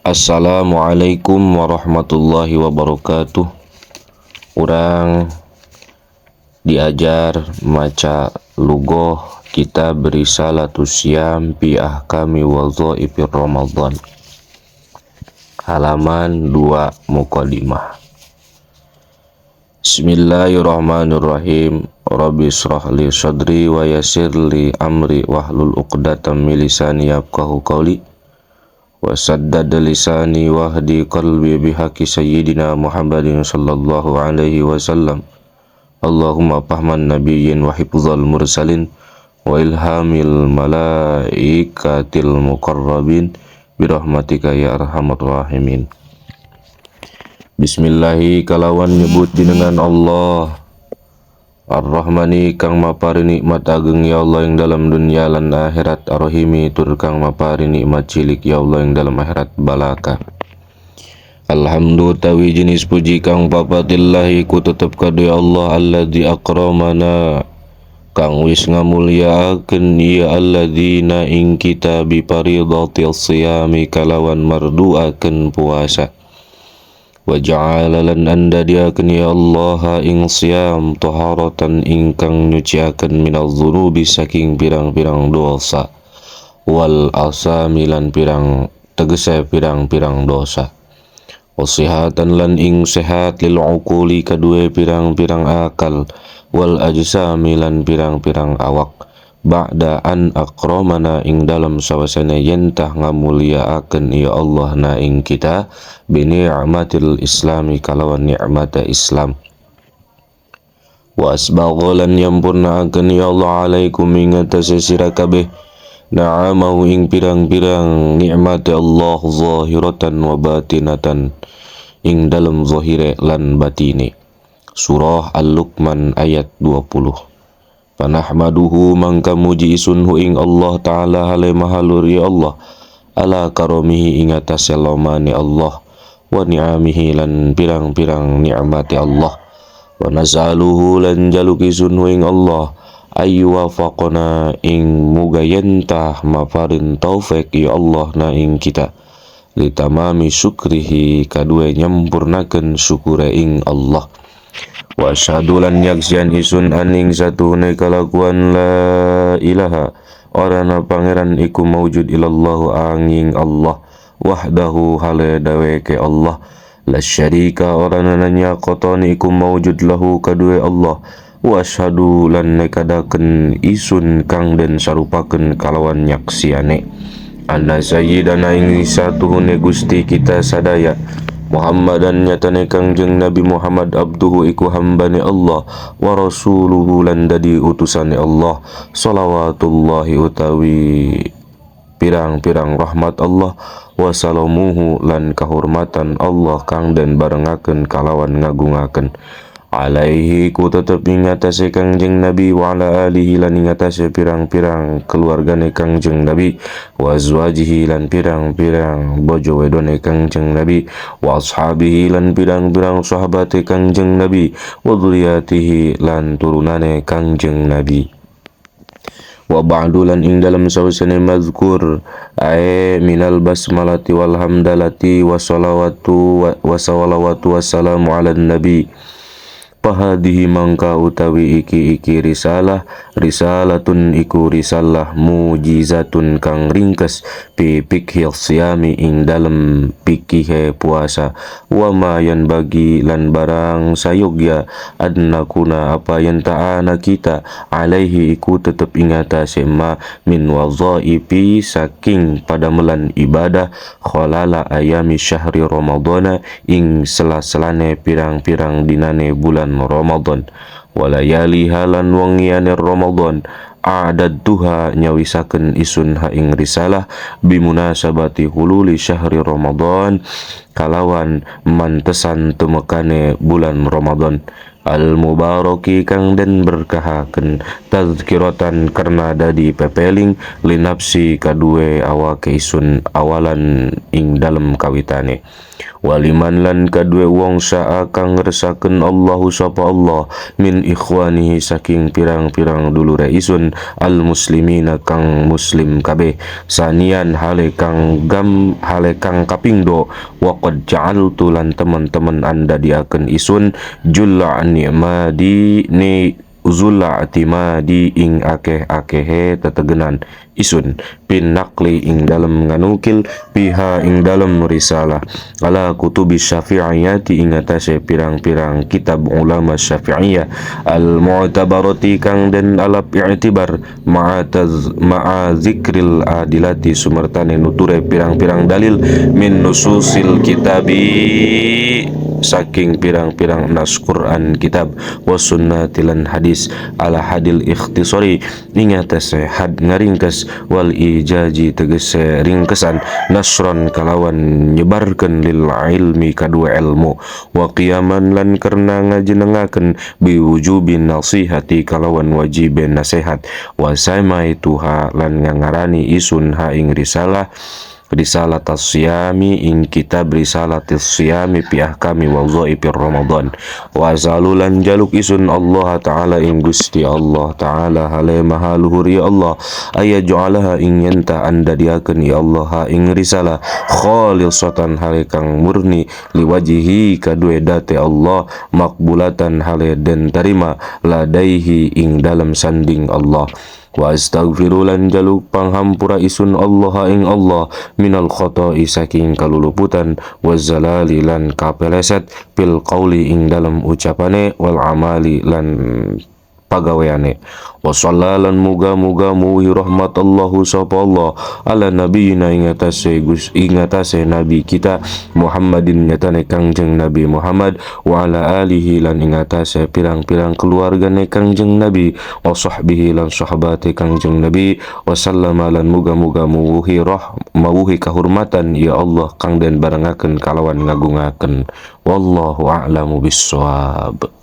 Assalamualaikum warahmatullahi wabarakatuh. Urang diajar maca lugoh kita Risalatus Syam fi ahkami wadhaifir Ramadan. Halaman 2 Muqaddimah. Bismillahirrahmanirrahim. Rabbi shrah li sadri wa yassir li amri wahlul 'uqdatam min lisani yafqahu qawli. Wasaddad lisani wahdi qalbi bihaqi sayyidina Muhammadin sallallahu alaihi wasallam. Allahumma fahman nabiyyin wa hifdzal mursalin wa ilhamil malaikatil muqarrabin birahmatika ya arhamar rahimin. Bismillahi kalawan nyebut jenengan Allah Ar-Rahmani kang mapari nikmat ageng ya Allah yang dalam dunia lan akhirat, Ar-Rahimi tur kang mapari nikmat cilik ya Allah yang dalam akhirat balaka. Alhamdulillah tawi jenis puji kang papatillahi ku tetep kadu ya Allah alladzi akramana kang wis ngamulyaakeun ya alladzina ing kita bi faridatil siyami kalawan marduakeun puasa. Wa ja'ala lan andadiakeun ya Allah ing siam taharatan ingkang nyuciakeun minaz dzunubi saking pirang-pirang dosa wal asamilan pirang tegese pirang-pirang dosa. Wasihatan lan ing sehat lil uquli kadue pirang-pirang akal wal ajsami lan pirang-pirang awak. Ba'da an akramana ing dalam sawasana yentah ngamulyaakeun ya Allah na ing kita bi ni'matil islami kalawan nikmata Islam. Wa asbaghalan nyampurnaakeun ya Allah alaikum ing atase sira kabeh na'amahu ing pirang-pirang nikmat Allah zahiratan wa batinatan ing dalam zahire lan batine. Surah Al-Luqman ayat 20. Panahmaduhu mangka muji isunhu ing Allah Ta'ala hale mahalur ya Allah ala karomihi ing atas selomani Allah wa ni'amihi lan pirang-pirang ni'mati Allah wa nas'aluhu lan jaluk isunhu ing Allah ayu wafaqona ing muga yentah mafarin taufik ya Allah na ing kita litamami syukrihi kadue nyampurnakeun syukure ing Allah. Wa asyhadu lan yaksian isun aning satune kalakuan la ilaha orana pangeran iku maujud ilallahu angin Allah wahdahu hale daweke Allah la syarika orana nanya kotoni iku maujud lahu kadue Allah. Wa asyhadu lan nekadakeun isun kang den sarupakeun kalawan nyaksiane anna sayyidana ing satuhune Gusti kita sadaya Muhammadan nyatane kangjeng Nabi Muhammad abduhu iku hambane Allah wa rasuluhu lan dadi utusane Allah shalawatullahi utawi pirang-pirang rahmat Allah wa salamuhu lan kahormatan Allah kang den barengaken kalawan ngagungaken alaihi ku tetep ing atase kangjeng Nabi wa ala alihi lan ing atase pirang-pirang keluargane kangjeng Nabi wa azwajihi lan pirang-pirang bojo wedone kangjeng Nabi wa ashabihi lan pirang-pirang sahabate kangjeng Nabi wa dzurriyyatihi lan turunane kangjeng Nabi. Wa ba'du lan ing dalam sawasane mazkur ae minal basmalati wal hamdalati wa salawatu wassalamu ala nabi pahadihi mangka utawi iki risalatun iku risalah mujizatun kang ringkes pi fikhi siyami ing dalem fikih puasa wa ma yan bagi lan barang sayogya adna kuna apa yang ta'ana kita alaihi iku tetep ing atase ma min wadhaifi saking padamelan ibadah khalala ayami syahri ramadhana ing sela-selane pirang-pirang dinane bulan Ramadan walayali halan wangiane Ramadan a'dadtuha nyawisakeun isun ha ing risalah bimunasabati hululi syahri Ramadan kalawan mantesan tumekane bulan Ramadan al-mubaraki kang den berkahaken, tazkiratan karena dadi pepeling linapsi kadue awake isun awalan ing dalem kawitane, waliman lan kadue wong saa kang ngeresaken Allahu sapa Allah min ikhwanihi saking pirang-pirang dulure isun al muslimina kang muslim kabeh, sanian hale kang kapingdo waqad ja'altu lan teman-teman anda diaken isun julla ni'madi ni uzula atimadi ing akeh-akehe tetegenan isun pinakli ing dalam nganukil piha ing dalam risalah ala kutubi syafi'iyati ing atase pirang-pirang kitab ulama syafi'iyah al mu'tabarati kang den alap i'tibar ma'a zikril adilati sumertane nuture pirang-pirang dalil min nususil kitabi saking pirang-pirang nas Quran kitab wa sunnati lan hadis ala hadil ikhtisari ing atase had ngaringkes wal ijaji tegese ringkesan nasron kalawan nyebarkeun lil ilmi kadua ilmu wa qiyaman lan karena ngajenengaken biwujubin nasihati kalawan wajiben nasihat wa samaituha lan ngarani isun ha ing risalatas siyami ing kitab risalatis siyami fi ahkami wadhaifir Ramadan wa zalulan jaluk isun Allah Ta'ala ing Gusti Allah Ta'ala hale maha luhur ya Allah ayaj'alaha ing yenta anda diaken ya Allah ha ing risalah khalisatan hale kang murni liwajihi kadue date Allah makbulatan hale den tarima ladaihi ing dalam sanding Allah wa astaghfirulan jaluk panghampura isun Allah ing Allah minal khoto'i saking kaluluputan wa zalali lan kapeleset pil qauli ing dalam ucapane wal amali lan pagaweane wa sallalan muga-muga muwi rahmat Allahu sapa Allah ala nabiyina ing atase nabi kita Muhammadin nyatane kangjeng Nabi Muhammad wa ala alihi lan ing atase pirang-pirang keluargane kangjeng Nabi wa sahbihi lan sahabate kangjeng Nabi wa sallama lan muga-muga mawuhi kahormatan ya Allah kang den barengaken kalawan ngagungaken wallahu a'lamu bissawab.